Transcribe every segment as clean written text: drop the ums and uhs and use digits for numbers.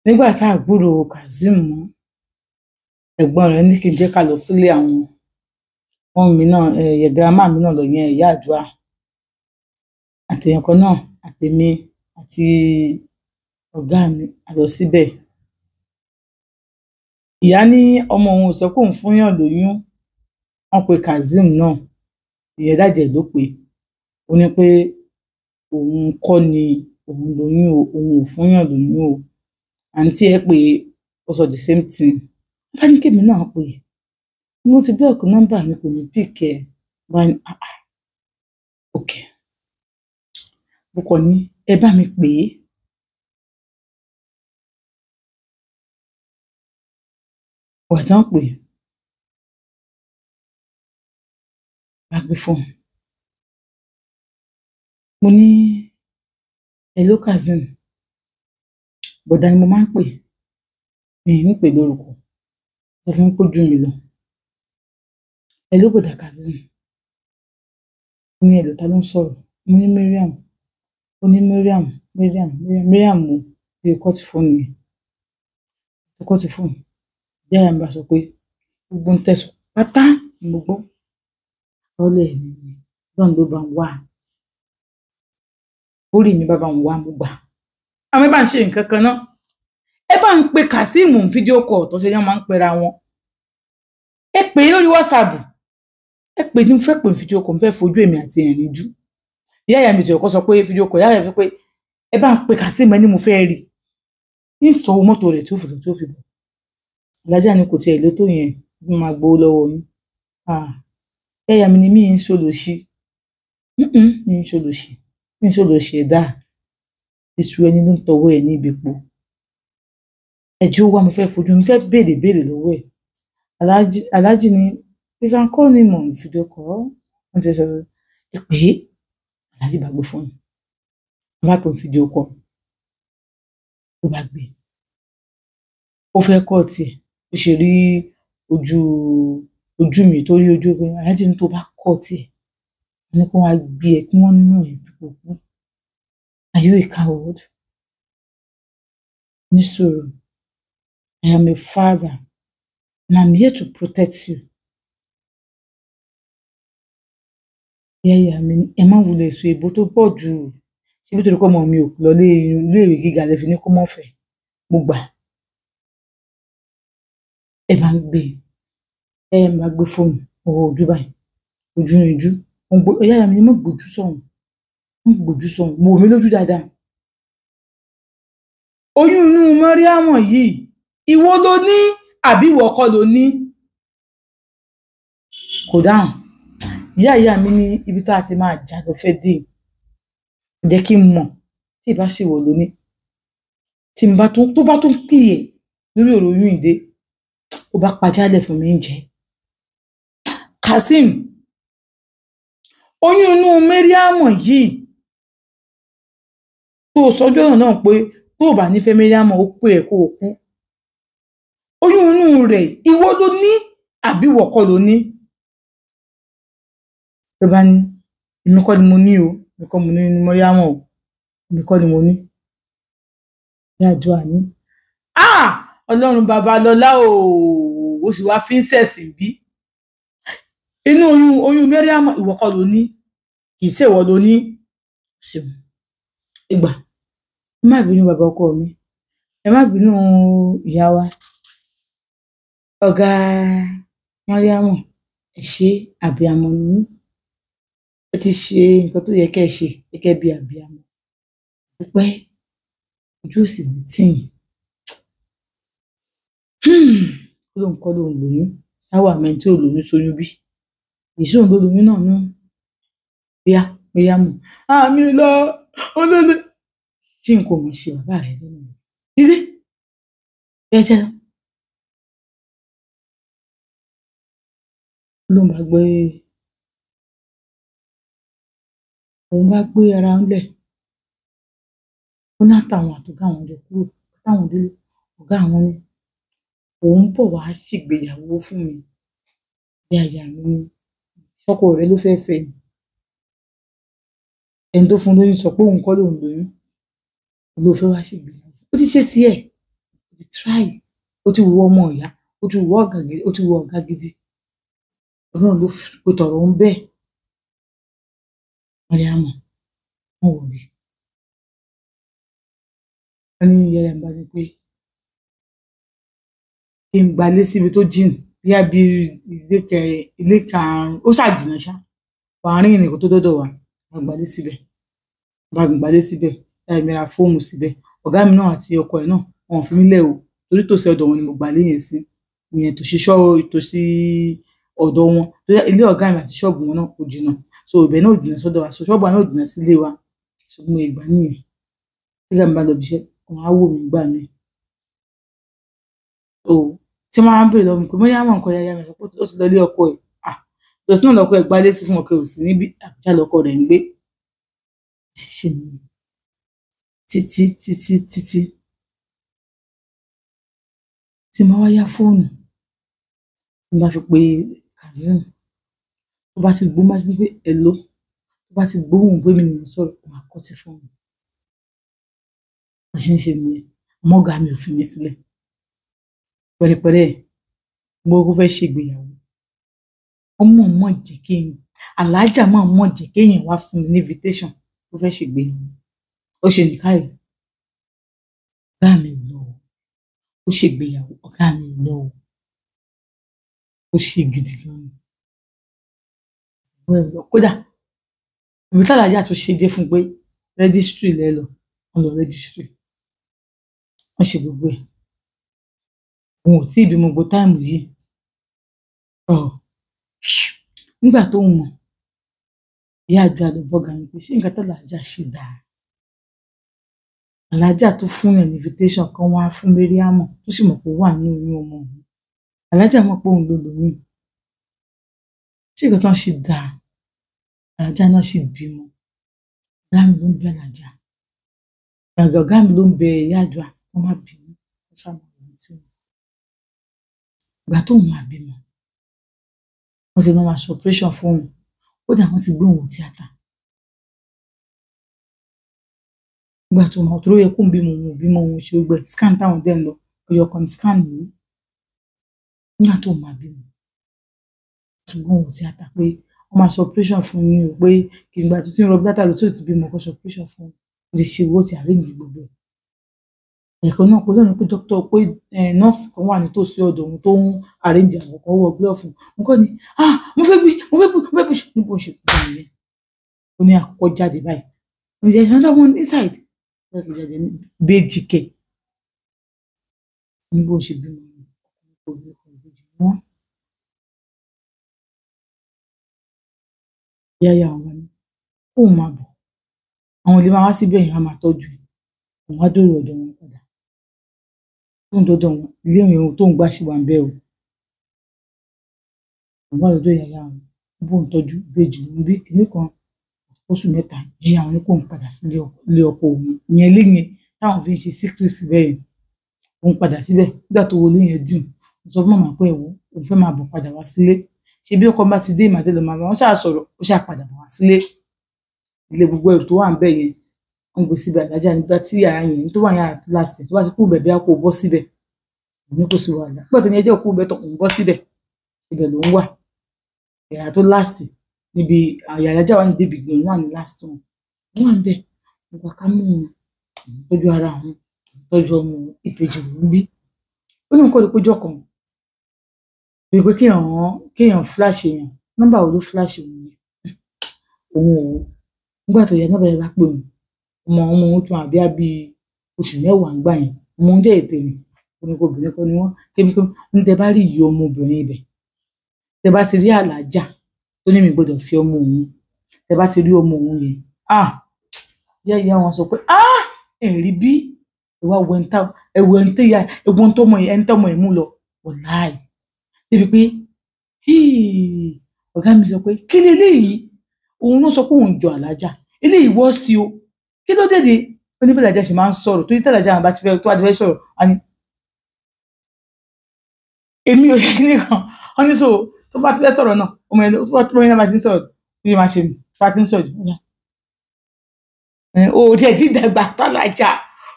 nígbà tá a gbúròó Kazeem mọ́, ẹ̀gbọ́n rẹ̀ ní kí n jẹ́ ká lọ sílé àwọn ọmọ mi náà, girama mi náà lọ yẹn ìyá àdúrà àtèèyàn kan náà àtèmi àti ọ̀gá mi a lọ síbẹ̀. Ìyá ní ọmọ òun ò sọ pé òun fúnyàn lóyún, wọ́n pe Kazeem náà, ìyẹn dáàdì ẹ̀ ló pè é, ó ní pé òun kọ́ ni òun lóyún o, òun ò fúnyàn lóyún o. Àǹtí ẹ̀ pé ó sọ the same thing. Bá ní kémi náà pè é, mo ti búlọ̀kì nọ́mbà mi kò ní pick ẹ̀. Bá ní ok, mo kàn ní ẹ bá mi pè é. Wà tán pè é, bá gbé fóònù. Mo ní hello Kazeem, bọ̀dá ni mo máa ń pè, mi ì ń pè lórúkọ, sọ fún mi kó jù mí lọ. Hello bọ̀dá Kazeem, mo ní hello ta ló ń sọ̀rọ̀, mo ní Mariam, ó ní Mariam mo bí kọ́ ti fóònù yẹn, tó kọ́ ti fóònù. Ìyá mi bá sọ pé gbogbo ń tẹ̀sùn pátá ni mo gbọ́, lọ́lẹ̀ mi ni lọ́n ló bá ń wá, orí mi bá ń wá mo gbà. Àwọn ẹ bá ń ṣe nǹkan kan náà, ẹ bá ń pe Kazeem fídíò kọ̀ tó ṣe yẹn máa ń pera wọn, ẹ pè é lórí WhatsApp, ẹ pè ní mo fẹ́ pè fídíò kọ̀, mo fẹ́ fojú èmi àti ẹ̀rín jú. Ìyá mi tí ọkọ sọ pé fídíò kọ̀, ìyá mi sọ pé ẹ bá ń pe Kazeem ẹni mo fẹ́ rí ní ìsanwó mọ́tò rẹ̀ tí ó fi lọ tí ó fi bọ̀. Alájà ni kò tiẹ̀ ló tó yẹn, mo máa gbowó lọ́wọ́ yín. Ìyá mi ni mí ń ṣolòṣì, mi ń ṣolòṣì ẹ̀dá, iṣu ẹni ló ń tọwọ́ ẹ̀ ní ibi po. Ẹjọ́ wa mo fẹ́ fojú, mo fẹ́ béèrè lọ́wọ́ ẹ̀. Alájì ni we can call him on video call. Wọ́n ti sọ ẹ pè é, alájì bá gbé fóònù, wọ́n bá pè fídíò call, ó bá gbé, ó fẹ́ kọ́ tiẹ̀, ó ṣe rí ojú mi tó rí ojú ogun. Alájì ní tó bá kọ́ tiẹ̀, wọ́n ní kó wá gbé ẹ kí wọ́n nù ẹ̀ bí kò kú. Are you a coward? Ní sùúrù, I am a father and I'm here to protect you. Ìyá mi ẹ má wulẹ̀ sọ èbó tó pọ̀ jù, ṣé bí torí pé ọmọ mi ò lọ ilé ìwé gíga lẹ fi ní kó mọ̀ fẹ́, mo gbà. Ẹ bá ń gbé, ẹ bá gbé fóònù, ọwọ́ ojú báyìí, ojú ìjú. Ìyá mi ní mọ̀ gbójú sọ̀hún, wò mí lójú dáadáa. Oyún inú Mariam yìí, ìwọ ló ní àbí ìwọ kọ́ ló ní? Kò dáhùn. Ìyá mi ní ibi tá a ti máa jà ló fẹ́ dé, jẹ́ kí n mọ̀ tí ì bá ṣe wọ̀ lóní, tí n bá tó bá tún pè é lórí ọ̀rọ̀ oyún ìdè, ó bá pajálẹ̀ fún mi ń jẹ́. Kazeem, oyún inú Mariam yìí tó sọjọ́ náà pé tó bá nífẹ̀ẹ́ Mariam ó pè ẹ́ kó o kú. Oyún inú rẹ̀ ìwọ ló ní àbí ìwọ kọ́ ló ní? Ló bá ní èmi kọ́ ni mo ní o, èmi kọ́ mo ní inú Mariam o, èmi kọ́ ni mo ní. Ìyá àdúrà ní Ọlọ́run Babalọ́lá ó sì wá fi ń ṣẹ̀sìn bí. Inú oyún Mariam ìwọ kọ́ ló ní, kì í ṣe ìwọ ló ní. Ṣeun ìgbà, ẹ má bínú bàbá ọkọ mi, ẹ má bínú ìyá wa, ọ̀gá Mariam, ẹ ṣe àbíamọ ni yín, ẹ ti ṣe nǹkan tó yẹ kẹ́ ẹ ṣe gẹ́gẹ́ bí àbíamọ. Dúpẹ́ ojú òsì ní tìyìn. Lóun kọ́ lóun lóyún, sáwà mẹ́rin tí ò lóyún sóyún bí. Ìṣó òun ló lóyún náà nú. Bíyá Mariam, àmì lọ olóòlù. Ṣé n kò mọ̀ ṣe bàbá rẹ̀ lónìí? Dídé ẹ jẹ́ lọ. Lóun bá gbé ara ńlẹ̀, ó ní àtàwọn àtọ̀gá àwọn jọ kúrò, táwọn délé, ọ̀gá àwọn ni òun bọ̀ wá ṣègbéyàwó fún mi. Bí àyà mi ni ṣọ́kọ rẹ̀ ló fẹ́ fẹ́ ni. Ẹni tó fún lóyún sọ pé òun kọ́ lòun lóyún. ló fẹ́ wá ṣègbéyàwó ó ti ṣe tiẹ̀ ó ti try ó ti wo ọmọ ìyá ó ti wo ọ̀gá gidi ó ti wo ọ̀gá gidi ọlọ́run ló pe tọ̀rọ̀ ń bẹ́ẹ̀ Mariam wọn wò rí wọn ní ìyá ẹ̀ ń bá ní pé kí n gbalé síbi tó jìnnà bí ilé karùn-ún ó ṣàjìnà ṣá wàá rìn ìrìn kó tó dọ́dọ̀ wa wàá gbalé síbẹ̀ láì mìíra fóònù síbẹ̀ ọ̀gá mi náà àti ọkọ ẹ̀ náà wọn ò fi mí lẹ̀ o torí tòsí ọ̀dọ̀ wọn ni mo gbalé yẹn sí ìyẹn tòsí ọ̀dọ̀ wọn ilé ọ̀gá mi àti ṣọ́ọ̀bù wọn náà kò jìnnà so ibẹ̀ náà ò jìnnà sọ́dọ̀ wa so ṣọ́ọ̀bù wa náà ò jìnnà sílé wa ṣùgbọ́n ìgbà nìyẹn nígbà mi bá lọ bíṣẹ́ wọn á wò mí gbà mí so tí wọn á bèrè lọ́wọ́ mi pé mo ní àwọn nǹkan yáyá mi ó ti lọ ilé ọkọ ẹ̀ ìjọsìn náà lọkọ ẹ̀ gbálé sí fún ọkọ ẹ̀ ò sí níbi Àbújá lọkọ rẹ̀ ń gbé ṣíṣe nìyẹn títí tí máa wá yá fóònù tí n bá fi pe Kazeem tó bá ti gbó má sí pé hello tó bá ti gbóhùn pé mi ni mo sọ̀rọ̀ máa kọ́ ti fóònù bá ṣe ń ṣe nìyẹn àmọ́ ọ̀gá mi ò fi mí sílẹ̀ pẹ̀rẹ̀pẹ̀rẹ̀ mo kó fẹ́ ṣègbéyàwó ọmọ mọ̀ jẹ́ kéèyàn aláàjà mọ̀ jẹ́ kéèyàn wá fún mi ní invitation tó fẹ́ ṣègbéyàwó ó ṣe nìkan rẹ̀ ọ̀gá mi lọ ó ṣègbéyàwó ọ̀gá mi lọ ó ṣe gidi gan ni kódà ibi tálájà tó ṣe dé fún pé rẹ́gísítírì lẹ́lọ wọn lọ rẹ́gísítírì wọn ṣe gbogbo ẹ̀ òun ò tí ì bímọ gbogbo táìmù yìí nígbà tó ń mọ ìyá àjọ àlọ́bọ̀gà mi pé ṣé nǹkan tálájà ṣe dáa alájà tó fún yàn ní invitation kan wá fún Mariam tó sì mọ̀ pé ó wà ní oyún ọmọ òun alájà mọ̀ pé òun ló lóyún ṣé nǹkan tó ń ṣe dáa alájà náà sì bímọ ọ̀gá mi ló ń bẹ alájà ọ̀gá mi ló ń bẹ ìyá àjọ àkọ́kọ́ má bínú ó sábà wọ́n tí wọ́n ìgbà tó ń máa bímọ wọ́n ti náà máa ṣe operation fóun ó dà wọ́n ti gbé òun tíátà ìgbà tó máa tó yẹ kó ń bímọ òun ṣe gbẹ scan táwọn dẹ̀ ń lọ ọyọkàn ní scan yìí nígbà tó máa bímọ tó gbé òun tíátà pé wọ́n máa ṣe operation fún yín o pé kì í gba tuntun ń rọ dátà ló tó ti bímọ kó ṣe operation fún un ó ti ṣe owó ti àríyìn gbogbo ẹ̀kọ́ náà pé lónìí pé dókítà pé nọ́ọ̀sì kan wà nítòsí ọ̀dọ̀ òun tó ń àríyìn àwọn kan wọ glove nǹkan ni mo fẹ́ bí níbo ṣe kú bá yẹn ó ní àkọ́kọ́ jáde báyìí ó ní there is another one inside lọ́ọ̀kì jáde ní béèjì kẹ̀ níbo ṣe bímọ wọn yáyà àwọn ni kóun máa bọ̀ àwọn ilé máa wá síbẹ̀ yẹn á máa tọ́jú ẹ̀ òun á dòrò ọ̀dọ̀ wọn padà tóun dọ́dọ̀ wọn ilé ìwé tóun gbà sí wà ń bẹ́ o òun wà lọ́dọ̀ yàyà àwọn bóun tọ́jú ìbejì lòun bí kìíní kan oṣù mẹ́ta yàyà àwọn ní kóun padà sí ilé ọkọ òun ìyẹn ilé yẹn táwọn fi ń ṣe secret síbẹ̀ yẹn òun padà síbẹ̀ nígbà tó wọlé yẹn dùn ó sọ fún màmá pé ẹ̀wọ̀ òun fẹ́ máa bọ̀ padà wá sílé ṣe bí ọkọ bá ti dé ìmàdé lọ máa bá wọn ṣáà sọ̀rọ̀ ó ṣáà padà bọ̀ wá sílé ilé gbogbo ẹrù tó wà ń bẹ̀ yẹn wọn gbé síbẹ̀ alájà nígbà tí yàrá yẹn tó wà yàrá láti tó bá ti kú bẹ̀bẹ̀ á kó bọ́ síbẹ̀ òun ní kò sí wàhálà pọ̀ tó ní ẹjọ́ kú bẹ́tọ̀ òun bọ́ síbẹ̀ ibẹ̀ ló ń wà yàrá tó láti níbi yàrá alájà wà ní débi gbọ̀n wà ní láti wọn wà ń bẹ̀ nípa ká mú un tọ́jú ara àwọn tọ́jú ọmọ ìbejì òun bí ó ní nǹkan lè péjọ kan bí pé kéèyàn flash èèyàn nọ́mbà wo ló flash òun yẹn òun ò nígbà tó yẹ nọ́mbà yẹn bá pè òun ọmọ òun tún àbí oṣù mẹ́wàá ń gbà yẹn ọmọ oúnjẹ ètè mi obìnrin kan ni wọ́n kémi ń tẹ bá rí ìyí ọmọbìnrin ibẹ̀ tẹ bá ti rí alájà tó ní mi gbọ́dọ̀ fi ọmọ òun tẹ bá ti rí ọmọ òun yẹn yá ìyá wọn sọ pé ẹ̀rí bí ìwà ẹ̀wọ̀n tọmọ yẹn mú lọ wọ̀láì débi pé ọ̀gá mi sọ pé kí leléyìí òun ló sọ pé òun jọ alájà eléyìí wọ́ sí o kí ló dé oníbẹ̀rẹ̀ àjẹsì máa ń sọ̀rọ̀ tó yí tẹ́lẹ̀ àjà bá ti fẹ́ tó wá ti fẹ́ sọ̀rọ̀ a ní èmi ò ṣe kí nìkan wọ́n ní so tó bá ti fẹ́ sọ̀rọ̀ náà ọmọ yẹn tó yẹn bá ti ń sọ̀rọ̀ bí wọ́n máa ṣe bá ti ń sọ̀rọ̀ o tiẹ̀ ti dàgbà tọ́lájà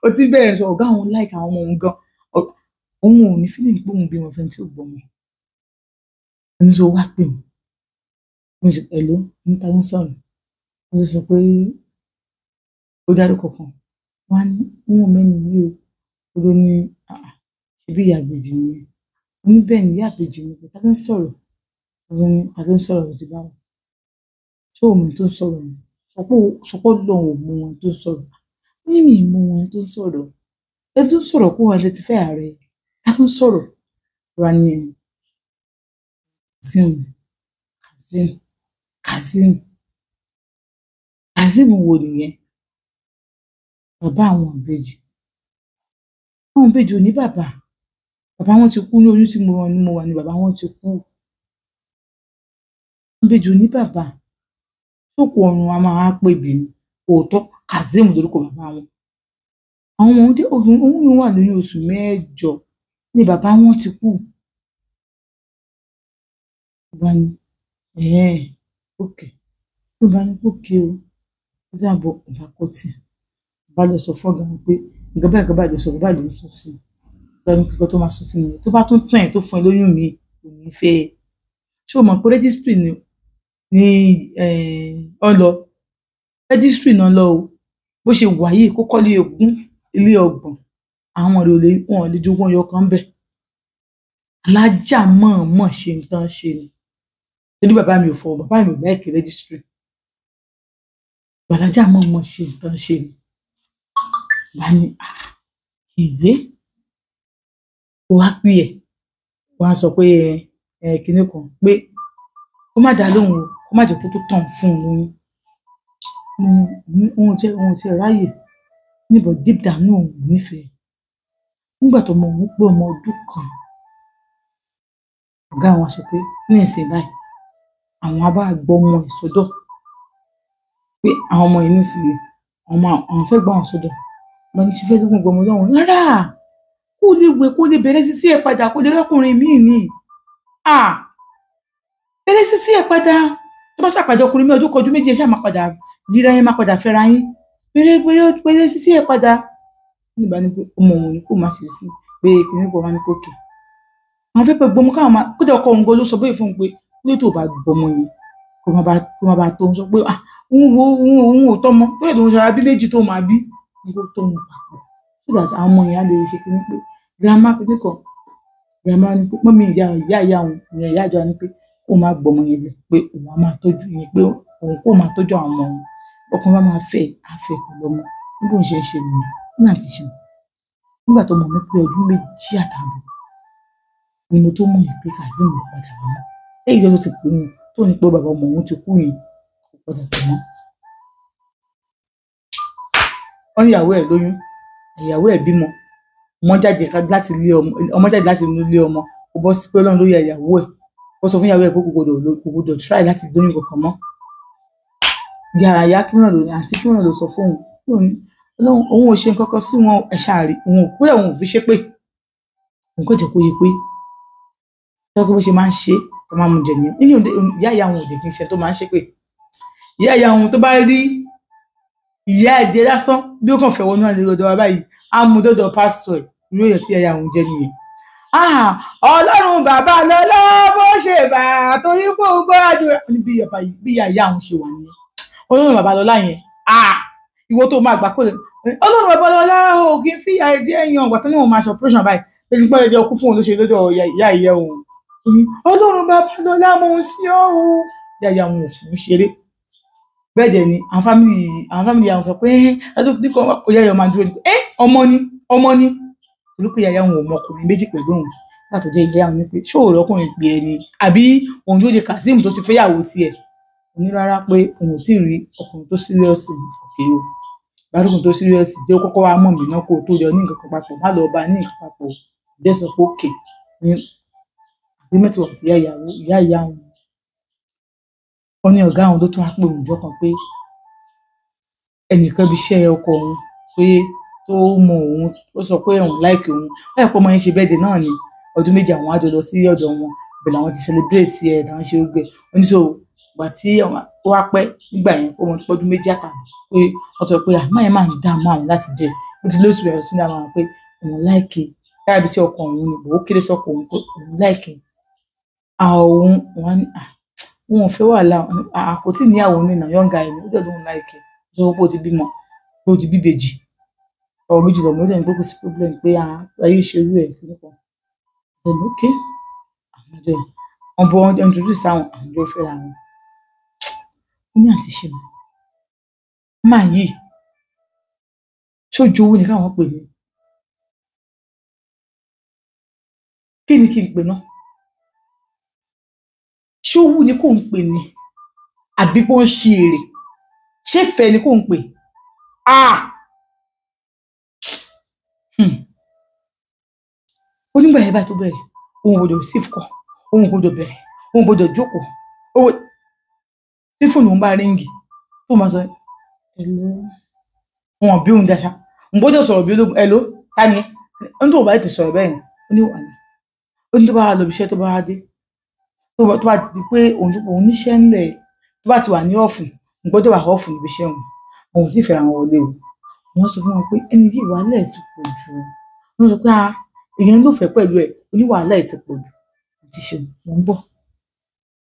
ó ti bẹ̀rẹ̀ sọ ọ̀gá òun láìka àwọn ọmọ òun gan òun ò ní feeling pé òun bí wọn fẹ́ tí ò gbọ́ mọ́ ẹni tó wá pè mí mo sì pẹ̀lú níta ló ń sọ̀rọ̀ mo sì sọ pé ó dárúkọ kan wọn á ní wọn mẹ́ni yìí o ló ní ṣebí ìyá àbèjì nìyẹn mo ní bẹ́ẹ̀ ni ìyá àbèjì ni pé ta ló ń sọ̀rọ̀ ló ní ta ló ń sọ̀rọ̀ ló ti bá wọn ṣé òun tó ń sọ̀rọ̀ ni sọpọ́ lọ́hùn ò mú wọn tó ń sọ̀rọ̀ ó ní mi mú wọn tó ń sọ̀rọ̀ ẹ tó ń sọ̀rọ̀ kó wà létí fẹ́ ààrẹ ta ló ń sọ̀rọ̀ wa ni Kazeem wo nìyẹn bàbá àwọn ìbejì ò ní bàbá wọn ti kú ní oyún tí mo wà ní bàbá wọn ti kú ìbejì ò ní bàbá sókò ọrùn a máa pè bí òótọ́ Kazeem lórúkọ bàbá wọn àwọn ọmọ òun wà lóyún oṣù 8 ni bàbá wọn ti kú bá ní òkè ló bá ní òkè o ó dàbọ̀ ọba kọ tí bá lọ sọ fọ́gà pé nǹkan báyìí lọ sọ báyìí ló sọ sí lọ́dún kíkọ́ tó máa sọ sí nìyẹn tó bá tún tún ẹ̀ tó fún ẹ lóyún mi kò ní fẹ́ ẹ ṣé o mọ̀ pé rẹ́gísítírì ni ọlọ rẹ́gísítírì náà lọ o bó ṣe wà yìí kó kọ́lé ogún ilé ọgbọ̀n àwọn ọ̀rẹ́ wọn ò lè jogún ọyọ kan bẹ̀ alájà mọ̀ọ́mọ̀ ṣe nǹkan ṣe ni torí bàbá mi ò fọ bàbá mi ò láìkè rẹ́gísítírì alájà mọ̀ọ́mọ̀ ṣe nǹkan ṣe ni bá ní ìwé wá pè ẹ̀ wá sọ pé kinní kan pé kó má dá lóhùn o kó má jẹ́ kó tó tàn fún un lóyún ohun tí ẹ ráyè níbo deep down òun nífẹ̀ẹ́ nígbà tó mọ òun pé ọmọ ọdún kan ọ̀gá wọn sọ pé ní ẹ̀sìn báyìí àwọn abá gbọ́ ọmọ ẹ̀ sọ́dọ̀ pé àwọn ọmọ yìí nísìnyí àwọn fẹ́ gbọ́ àwọn sọ́dọ̀ wọn ní ti fẹ́ lókun gbọmọ lọ́wọ́ rárá kó lè bẹ̀rẹ̀ sísí ẹ̀ padà kó lè rọ́kùnrin míì ní bẹ̀rẹ̀ sísí ẹ̀ padà tó bá ṣàpàdé ọkùnrin mi ọdún kọjú méjì ẹ̀ ṣáà máa padà ríra yẹn máa padà fẹ́ra yín bẹ̀rẹ̀ sísí ẹ̀ padà nígbà ní pé ọmọ òun ni kó má ṣe sí pé kìnìún kan wá ní kókè àwọn fẹ́ pẹ́ gbọmọ káwọn máa kódà ọkọ òun gan ló sọ bóyá fún un pé lóyè tó bá gbọmọ yẹn kó má bá tó ń sọ pé òun ò tọmọ tó lè tó ń sọ ara bí méjì tó máa bí nígbà tó ń papọ̀ so that àwọn ọmọ yẹn á lè ṣe kí ní pé girama pété kan girama ní pé mọ́mí ìyá òun ìyẹn ìyá àjọ ní pé kó má gbọmọ yẹn lẹ pé òun á máa tọ́jú yẹn pé òun kó máa tọ́jú àwọn ọmọ òun ọkàn bá máa fẹ́ àfẹ́ pẹ̀lú ọmọ nígbà òun ṣe ń ṣe nìyẹn nígbà tí ṣe nígbà tó mọ̀ mí pé ọdún 2 àtààbọ̀ ni mo tó mọ̀ yẹn pé Kazeem ló padà wá mọ́ lẹ́yìn ìjọ tó ti pè mí tó ní pé bàbá ọmọ òun ti kú yẹn kò padà tó mọ́ wọ́n ní ìyàwó ẹ̀ lóyún ìyàwó ẹ̀ bímọ ọmọ jáde láti ilé ọmọ kò bọ́ sí pé Ọlọ́run ló yẹ ìyàwó ẹ̀ ó sọ fún ìyàwó ẹ̀ pé kò gbọdọ̀ try láti lóyún kankan mọ́ ìyá kí wọn lò ní àǹtí kí wọn lò sọ fún òun òun ò ṣe nǹkan kan sí wọn ẹ̀ ṣáàrí òun ò kúrẹ̀ òun ò fi ṣépè òun kò jẹ́ kó yẹ pé tọ́kí bó ṣe máa ń ṣe tó máa mú jẹ nìyẹn níyàn ìyá òun ò dé kí n ṣe tó máa ń ṣépè ìyá òun tó bá rí ìyá ẹ̀jẹ̀ lásán bí ó kàn fẹ́ wọnú àlè lọ́dọ̀ wa báyìí á mú dọ́dọ̀ pásítọ̀ ẹ̀ irú èèyàn tí ìyá òun jẹ́ nìyẹn. Ọlọ́run bàbá lọ́lá bó ṣe bá torí pé ó gbọ́ àdúrà bí ìyá òun ṣe wà nìyẹn Ọlọ́run bàbá lọ́lá yẹn ìwọ tó máa gbà kó lè Ọlọ́run bàbá lọ́lá ò kì í fi ìyá ẹ̀jẹ̀ èèyàn ọ̀gbà tó ní òun máa ṣe operation báyìí lẹ́yìn pé ẹ̀jẹ̀ ọkú fún òun ló ṣe lọ́dọ̀ ìyá òun Ọlọ́run bàbá lọ́lá mo ń sí ọ̀hún ìyá òun ò fún ṣeré bẹ́ẹ̀ dẹ̀ ni àwọn fámìlì àwọn sọ pé ẹdún kan kò yá ìyá máa dúró ní pé ọmọ ni olùkọ́ ìyá òun ò mọ ọkùnrin méjì pẹ̀lú òun láti jẹ́ ìyá òun ní pé ṣé òòrọ̀ ọkùnrin pè é ni àbí òun yóò di Kazeem tó ti fẹ́yàwó tiẹ̀ òní rárá pé òun ò tí ì rí ọkùnrin tó síríọ̀sì òkè o gbádùn tó síríọ̀sì jẹ́ kọ́kọ́ wá mọ̀ mí náà kó tó yọ ní nǹkan kan papọ̀ má lọ bá ní nǹkan papọ̀ jẹ́ sọ pé òkè ní àgbémẹ́tì wà sí ìyá òun wọ́n ní ọ̀gá àwọn ló tún wá pè òǹjọ́ kan pé ẹnìkan bí iṣẹ́ ọkọ òun pé tó mọ òun ó sọ pé òun láìkè òun ó yẹ pé ọmọ yẹn ṣe bẹ́ẹ̀dẹ̀ náà ni ọdún 2 àwọn àjọ lọ sí ọ̀dọ̀ wọn bẹ̀rẹ̀ àwọn ti celebrate ẹ̀ táwọn ṣe gbẹ oníṣòwò ìgbà tí ó wá pẹ́ nígbà yẹn ó wọn ti pọ́dún 2 àtààbọ̀ pé wọ́n sọ pé àmọ́ yẹn máa ń dààmú àwọn láti bẹ̀ ó ti lóṣù rẹ̀ tún ní àwọn pé òun láìkè tára bí sí ọkọ òun ni bò ó kéré sọ́kọ òun pé òun láìkè àwọn wọn ní wọn ò fẹ́ wàhálà kò tí ì níyàwó nínà yọǹga ẹni ó dẹ̀ lóun láìkè tó sọ pé ó ti bímọ pé ó ti bíbejì ọ̀rọ̀ méjì lọ́mọ ó dẹ̀ ní pé kò sí problem pé ayé ṣe irú ẹ̀ nípa ẹ̀lú ké àwọn ọjọ́ wọn bọ wọn introduce àwọn ọjọ́ fẹ́ra wọn ó ní àti ṣe máa yìí ṣojú owó ni káwọn pè ní kí ni kí n pè náà ṣówú ni kò ń pè ní àbí kò ń ṣe èrè ṣé fẹ́ ni kò ń pè onígbà yẹn bá tó bẹ̀rẹ̀ òun gbọ́dọ̀ receive call òun gbọ́dọ̀ bẹ̀rẹ̀ òun gbọ́dọ̀ jókòó owó tí fóònù òun bá ríngì tó máa sọ ẹ̀ló wọn bí òun dáṣà òun gbọ́dọ̀ sọ̀rọ̀ bí ológun ẹ̀ló ta ni ẹ ń tó bá ti sọ̀rọ̀ bẹ́ẹ̀ ni ó ní wà ní ó ní tó bá wà lọ ibiṣẹ́ tó bá wá dé tó bá ti di pé òun níṣẹ́ ńlẹ̀ tó bá ti wà ní ọ̀fun òun gbọ́dọ̀ wà ọ̀fun níbi iṣẹ́ òun ti fẹ́ra wọn wọlé o wọ́n sọ fún wọn pé ẹni yìí wàhálà ẹ̀ ti pọ̀ jù wọ́n sọ pé èèyàn ló fẹ́ pẹ̀lú ẹ̀ oníwàhálà ẹ̀ ti pọ̀ jù àti ṣe mò ń bọ̀.